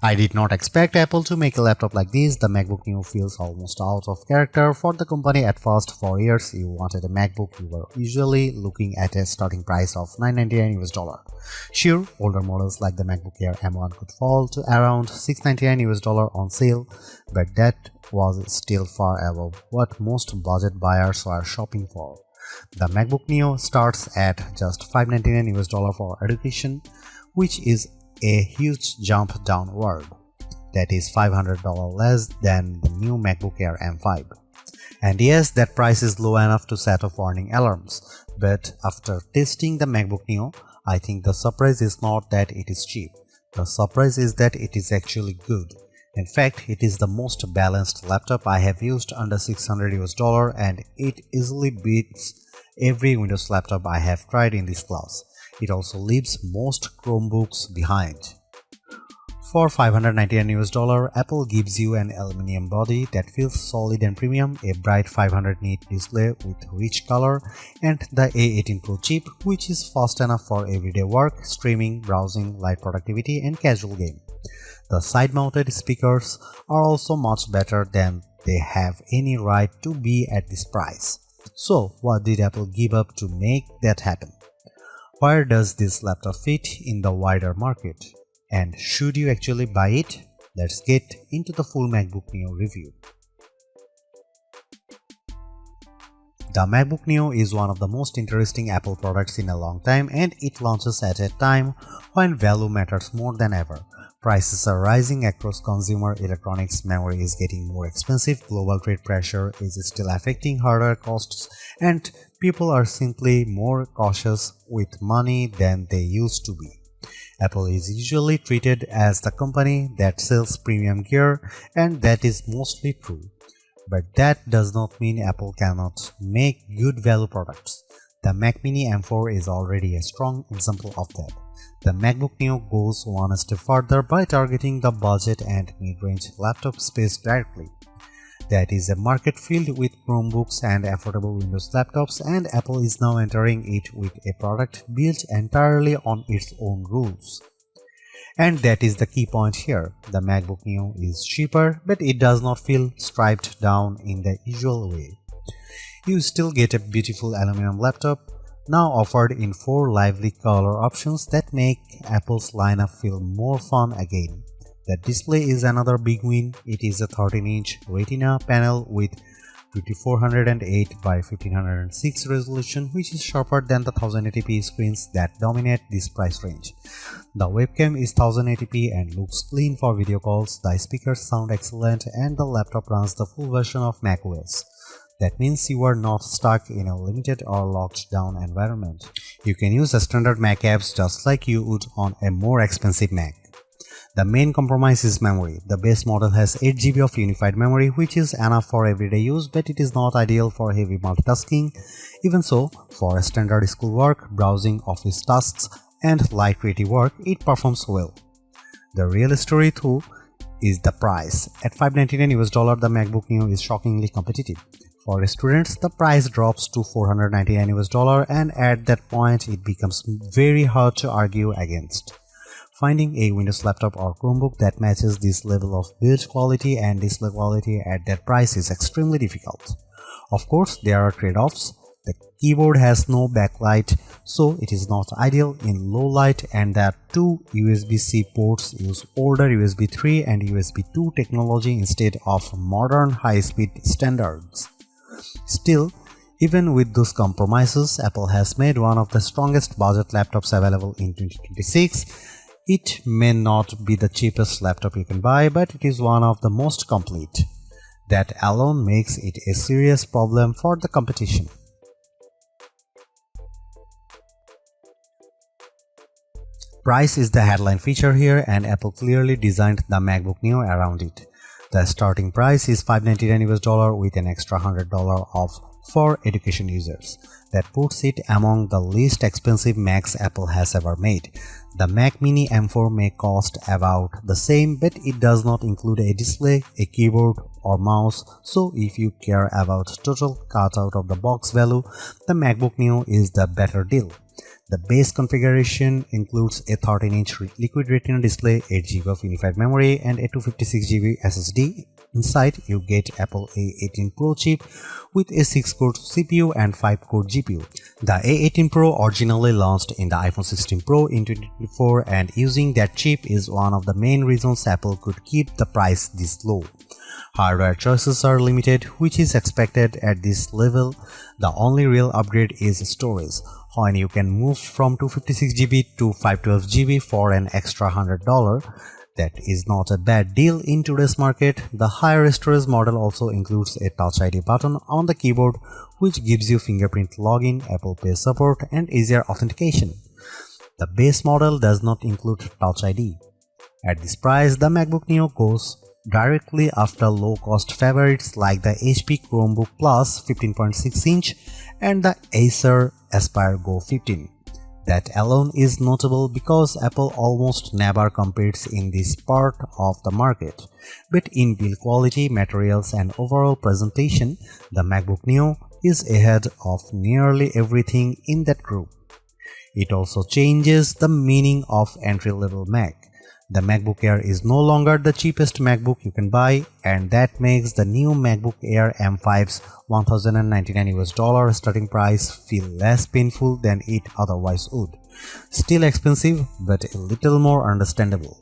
I did not expect Apple to make a laptop like this. The MacBook Neo feels almost out of character for the company. At first, for years you wanted a MacBook, you were usually looking at a starting price of $999 US. Sure, older models like the MacBook Air M1 could fall to around $699 US on sale, but that was still far above what most budget buyers were shopping for. The MacBook Neo starts at just $599 US for education, which is a huge jump downward. That is $500 less than the new MacBook Air M5. And yes, that price is low enough to set off warning alarms, but after testing the MacBook Neo, I think the surprise is not that it is cheap. The surprise is that it is actually good. In fact, it is the most balanced laptop I have used under $600 US, and it easily beats every Windows laptop I have tried in this class. It also leaves most Chromebooks behind. For $599 US, Apple gives you an aluminum body that feels solid and premium, a bright 500 nit display with rich color, and the A18 Pro chip, which is fast enough for everyday work, streaming, browsing, light productivity, and casual game. The side-mounted speakers are also much better than they have any right to be at this price. So, what did Apple give up to make that happen? Where does this laptop fit in the wider market? And should you actually buy it? Let's get into the full MacBook Neo review. The MacBook Neo is one of the most interesting Apple products in a long time, and it launches at a time when value matters more than ever. Prices are rising across consumer electronics, memory is getting more expensive, global trade pressure is still affecting hardware costs, and people are simply more cautious with money than they used to be. Apple is usually treated as the company that sells premium gear, and that is mostly true. But that does not mean Apple cannot make good value products. The Mac Mini M4 is already a strong example of that. The MacBook Neo goes one step further by targeting the budget and mid-range laptop space directly. That is a market filled with Chromebooks and affordable Windows laptops, and Apple is now entering it with a product built entirely on its own rules. And that is the key point here. The MacBook Neo is cheaper, but it does not feel striped down in the usual way. You still get a beautiful aluminum laptop, now offered in 4 lively color options that make Apple's lineup feel more fun again. The display is another big win. It is a 13-inch Retina panel with 2408 by 1506 resolution, which is sharper than the 1080p screens that dominate this price range. The webcam is 1080p and looks clean for video calls, the speakers sound excellent, and the laptop runs the full version of macOS. That means you are not stuck in a limited or locked down environment. You can use the standard Mac apps just like you would on a more expensive Mac. The main compromise is memory. The base model has 8GB of unified memory, which is enough for everyday use, but it is not ideal for heavy multitasking. Even so, for standard schoolwork, browsing, office tasks, and light creative work, it performs well. The real story though is the price. At $599 US, the MacBook Neo is shockingly competitive. For students, the price drops to $499 US, and at that point it becomes very hard to argue against. Finding a Windows laptop or Chromebook that matches this level of build quality and display quality at that price is extremely difficult. Of course, there are trade-offs. The keyboard has no backlight, so it is not ideal in low light, and the 2 USB-C ports use older USB 3 and USB 2 technology instead of modern high-speed standards. Still, even with those compromises, Apple has made one of the strongest budget laptops available in 2026. It may not be the cheapest laptop you can buy, but it is one of the most complete. That alone makes it a serious problem for the competition. Price is the headline feature here, and Apple clearly designed the MacBook Neo around it. The starting price is $599 US with an extra $100 off for education users. That puts it among the least expensive Macs Apple has ever made. The Mac Mini M4 may cost about the same, but it does not include a display, a keyboard, or mouse, so if you care about total cut out of the box value, the MacBook Neo is the better deal. The base configuration includes a 13-inch liquid retina display, 8GB of unified memory, and a 256GB SSD. Inside, you get Apple A18 Pro chip with a 6-core CPU and 5-core GPU. The A18 Pro originally launched in the iPhone 16 Pro in 2024, and using that chip is one of the main reasons Apple could keep the price this low. Hardware choices are limited, which is expected at this level. The only real upgrade is storage, when you can move from 256GB to 512GB for an extra $100. That is not a bad deal in today's market. The higher storage model also includes a Touch ID button on the keyboard, which gives you fingerprint login, Apple Pay support, and easier authentication. The base model does not include Touch ID. At this price, the MacBook Neo goes directly after low-cost favorites like the HP Chromebook Plus 15.6-inch and the Acer Aspire Go 15. That alone is notable because Apple almost never competes in this part of the market. But in build quality, materials, and overall presentation, the MacBook Neo is ahead of nearly everything in that group. It also changes the meaning of entry-level Mac. The MacBook Air is no longer the cheapest MacBook you can buy, and that makes the new MacBook Air M5's $1,099 starting price feel less painful than it otherwise would. Still expensive, but a little more understandable.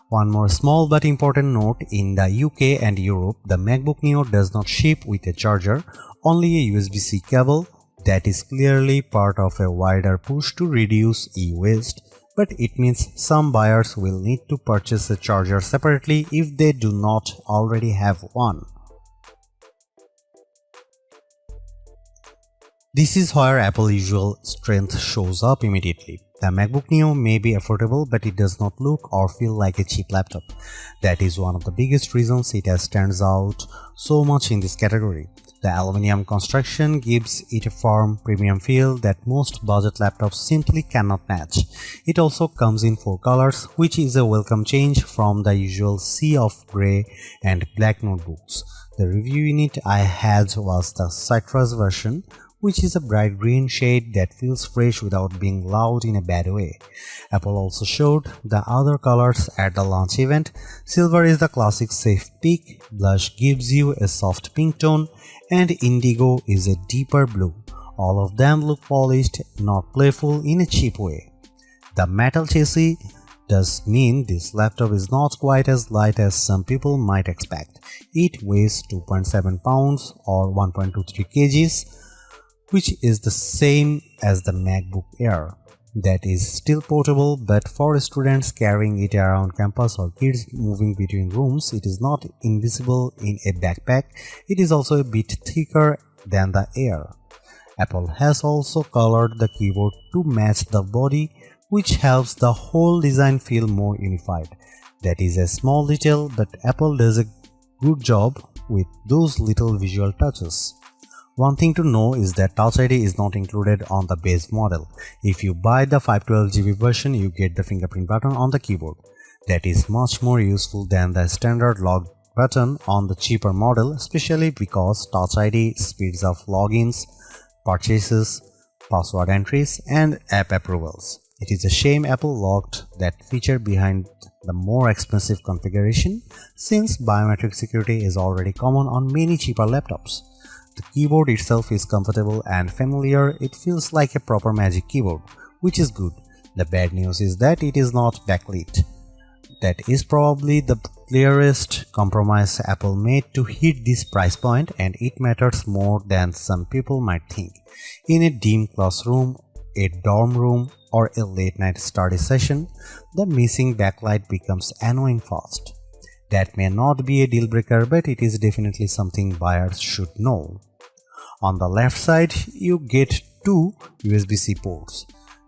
One more small but important note: in the UK and Europe, the MacBook Neo does not ship with a charger, only a USB-C cable. That is clearly part of a wider push to reduce e-waste. But it means some buyers will need to purchase a charger separately if they do not already have one. This is where Apple's usual strength shows up immediately. The MacBook Neo may be affordable, but it does not look or feel like a cheap laptop. That is one of the biggest reasons it stands out so much in this category. The aluminum construction gives it a firm, premium feel that most budget laptops simply cannot match. It also comes in 4 colors, which is a welcome change from the usual sea of grey and black notebooks. The review unit I had was the citrus version, which is a bright green shade that feels fresh without being loud in a bad way. Apple also showed the other colors at the launch event. Silver is the classic safe pick, blush gives you a soft pink tone, and indigo is a deeper blue. All of them look polished, not playful in a cheap way. The metal chassis does mean this laptop is not quite as light as some people might expect. It weighs 2.7 pounds or 1.23 kgs, which is the same as the MacBook Air. That is still portable, but for students carrying it around campus or kids moving between rooms, it is not invisible in a backpack. It is also a bit thicker than the Air. Apple has also colored the keyboard to match the body, which helps the whole design feel more unified. That is a small detail, but Apple does a good job with those little visual touches. One thing to know is that Touch ID is not included on the base model. If you buy the 512GB version, you get the fingerprint button on the keyboard. That is much more useful than the standard log button on the cheaper model, especially because Touch ID speeds up logins, purchases, password entries, and app approvals. It is a shame Apple locked that feature behind the more expensive configuration, since biometric security is already common on many cheaper laptops. The keyboard itself is comfortable and familiar. It feels like a proper Magic Keyboard, which is good. The bad news is that it is not backlit. That is probably the clearest compromise Apple made to hit this price point, and it matters more than some people might think. In a dim classroom, a dorm room, or a late-night study session, the missing backlight becomes annoying fast. That may not be a deal breaker, but it is definitely something buyers should know. On the left side, you get 2 USB-C ports.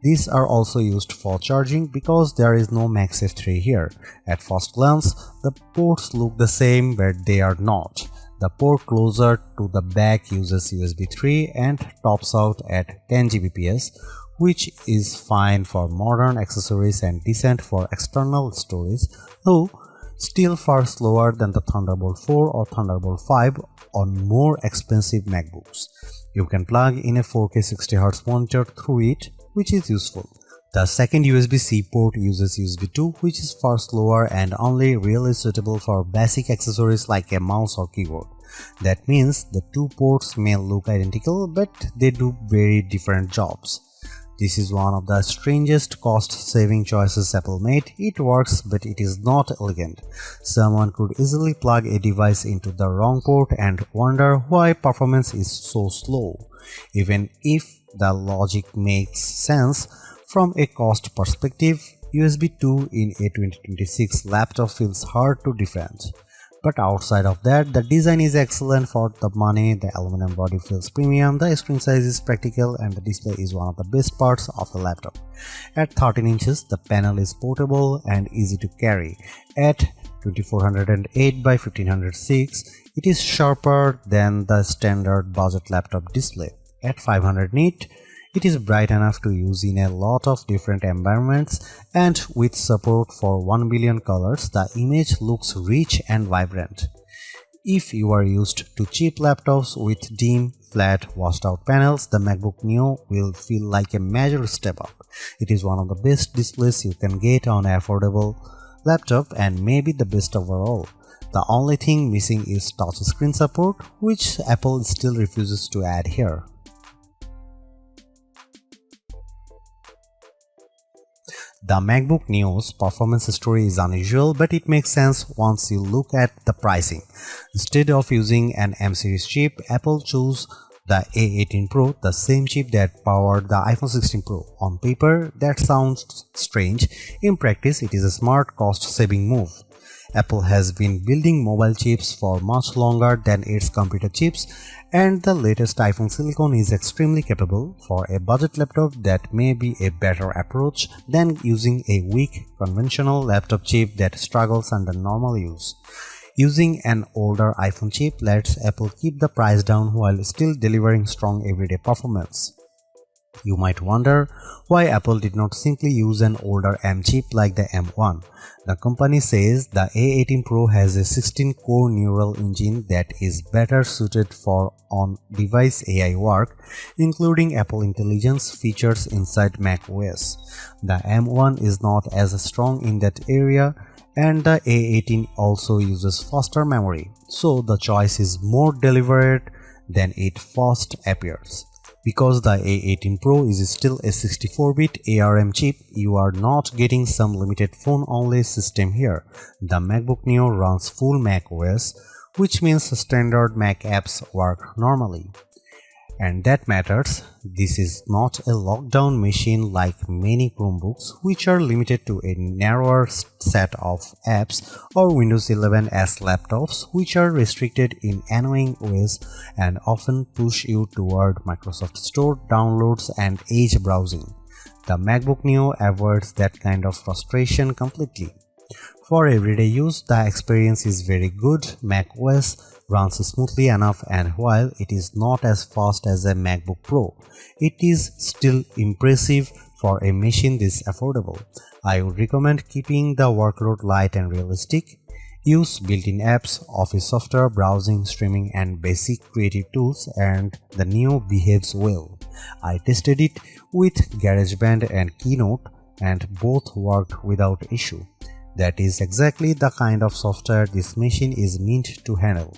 These are also used for charging because there is no MagSafe 3 here. At first glance, the ports look the same, but they are not. The port closer to the back uses USB 3 and tops out at 10 Gbps, which is fine for modern accessories and decent for external storage, though still far slower than the Thunderbolt 4 or Thunderbolt 5 on more expensive MacBooks. You can plug in a 4K 60Hz monitor through it, which is useful. The second USB-C port uses USB 2, which is far slower and only really suitable for basic accessories like a mouse or keyboard. That means the two ports may look identical, but they do very different jobs. This is one of the strangest cost-saving choices Apple made. It works, but it is not elegant. Someone could easily plug a device into the wrong port and wonder why performance is so slow. Even if the logic makes sense, from a cost perspective, USB 2 in a 2026 laptop feels hard to defend. But outside of that, the design is excellent for the money, the aluminum body feels premium, the screen size is practical, and the display is one of the best parts of the laptop. At 13 inches, the panel is portable and easy to carry. At 2408 by 1506, it is sharper than the standard budget laptop display. At 500 nit, it is bright enough to use in a lot of different environments, and with support for 1 billion colors, the image looks rich and vibrant. If you are used to cheap laptops with dim, flat, washed out panels, the MacBook Neo will feel like a major step up. It is one of the best displays you can get on an affordable laptop and maybe the best overall. The only thing missing is touchscreen support, which Apple still refuses to add here. The MacBook Neo's performance story is unusual, but it makes sense once you look at the pricing. Instead of using an M series chip, Apple chose the A18 Pro, the same chip that powered the iPhone 16 Pro. On paper, that sounds strange. In practice, it is a smart, cost-saving move. Apple has been building mobile chips for much longer than its computer chips, and the latest iPhone silicon is extremely capable. For a budget laptop, that may be a better approach than using a weak conventional laptop chip that struggles under normal use. Using an older iPhone chip lets Apple keep the price down while still delivering strong everyday performance. You might wonder why Apple did not simply use an older M chip like the M1. The company says the A18 Pro has a 16-core neural engine that is better suited for on-device AI work, including Apple Intelligence features inside macOS. The M1 is not as strong in that area, and the A18 also uses faster memory, so the choice is more deliberate than it first appears. Because the A18 Pro is still a 64-bit ARM chip, you are not getting some limited phone-only system here. The MacBook Neo runs full macOS, which means standard Mac apps work normally. And that matters. This is not a lockdown machine like many Chromebooks, which are limited to a narrower set of apps, or Windows 11s laptops, which are restricted in annoying ways and often push you toward Microsoft Store downloads and Edge browsing. The MacBook Neo avoids that kind of frustration completely. For everyday use, the experience is very good. macOS runs smoothly enough, and while it is not as fast as a MacBook Pro, it is still impressive for a machine this affordable. I would recommend keeping the workload light and realistic. Use built-in apps, office software, browsing, streaming, and basic creative tools, and the Neo behaves well. I tested it with GarageBand and Keynote, and both worked without issue. That is exactly the kind of software this machine is meant to handle.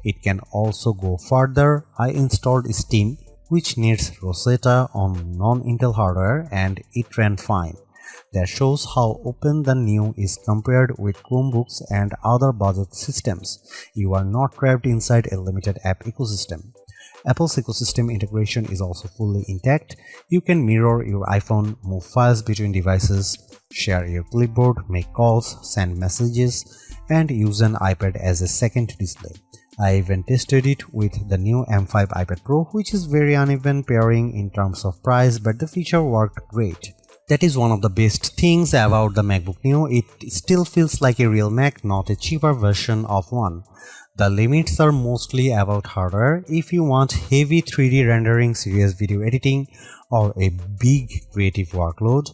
It can also go further. I installed Steam, which needs Rosetta on non-Intel hardware, and it ran fine. That shows how open the Neo is compared with Chromebooks and other budget systems. You are not trapped inside a limited app ecosystem. Apple's ecosystem integration is also fully intact. You can mirror your iPhone, move files between devices, share your clipboard, make calls, send messages, and use an iPad as a second display. I even tested it with the new M5 iPad Pro, which is very uneven pairing in terms of price, but the feature worked great. That is one of the best things about the MacBook Neo. It still feels like a real Mac, not a cheaper version of one. The limits are mostly about hardware. If you want heavy 3D rendering, serious video editing, or a big creative workload,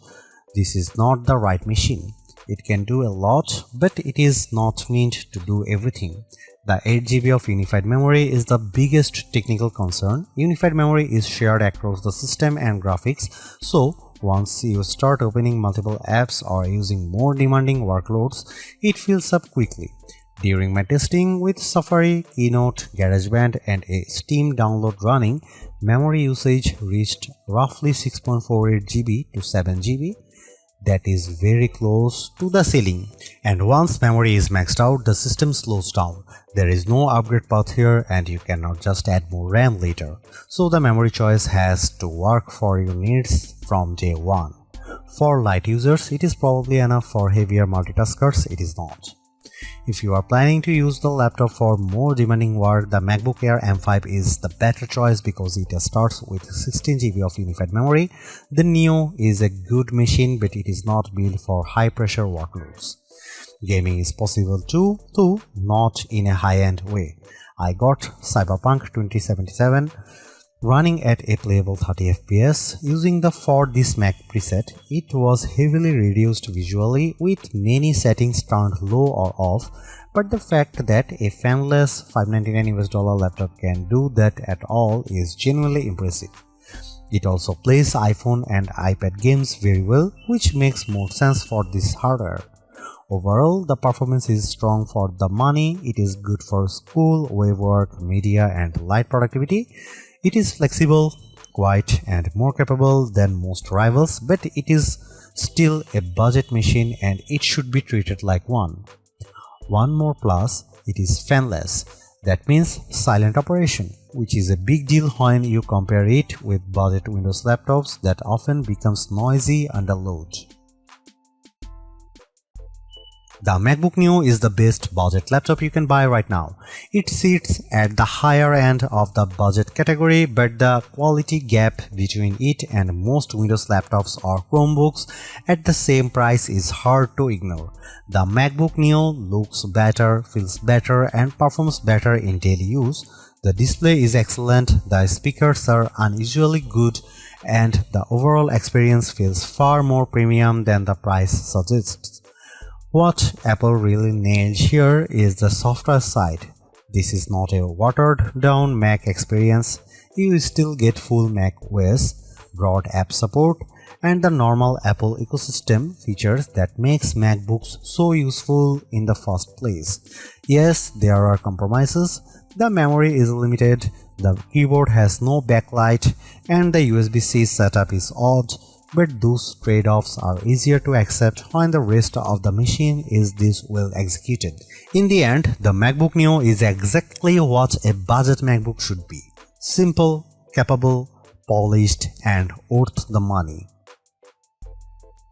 this is not the right machine. It can do a lot, but it is not meant to do everything. The 8 GB of unified memory is the biggest technical concern. Unified memory is shared across the system and graphics, so once you start opening multiple apps or using more demanding workloads, it fills up quickly. During my testing with Safari, Keynote, GarageBand and a Steam download running, memory usage reached roughly 6.48 GB to 7 GB. That is very close to the ceiling. And once memory is maxed out, the system slows down. There is no upgrade path here and you cannot just add more RAM later. So the memory choice has to work for your needs from day one. For light users, it is probably enough. For heavier multitaskers, it is not. If you are planning to use the laptop for more demanding work, the MacBook Air M5 is the better choice because it starts with 16 GB of unified memory. The Neo is a good machine, but it is not built for high-pressure workloads. Gaming is possible too, though not in a high-end way. I got Cyberpunk 2077 running at a playable 30 FPS using the For This Mac preset. It was heavily reduced visually with many settings turned low or off, but the fact that a fanless $599 laptop can do that at all is genuinely impressive. It also plays iPhone and iPad games very well, which makes more sense for this hardware. Overall, the performance is strong for the money. It is good for school, web work, media and light productivity. It is flexible, quiet and more capable than most rivals, but it is still a budget machine and it should be treated like one. One more plus, it is fanless. That means silent operation, which is a big deal when you compare it with budget Windows laptops that often becomes noisy under load. The MacBook Neo is the best budget laptop you can buy right now. It sits at the higher end of the budget category, but the quality gap between it and most Windows laptops or Chromebooks at the same price is hard to ignore. The MacBook Neo looks better, feels better, and performs better in daily use. The display is excellent, the speakers are unusually good, and the overall experience feels far more premium than the price suggests. What Apple really nailed here is the software side. This is not a watered-down Mac experience. You still get full Mac OS, broad app support, and the normal Apple ecosystem features that makes MacBooks so useful in the first place. Yes, there are compromises. The memory is limited, the keyboard has no backlight, and the USB-C setup is odd. But those trade-offs are easier to accept when the rest of the machine is this well executed. In the end, the MacBook Neo is exactly what a budget MacBook should be. Simple, capable, polished, and worth the money.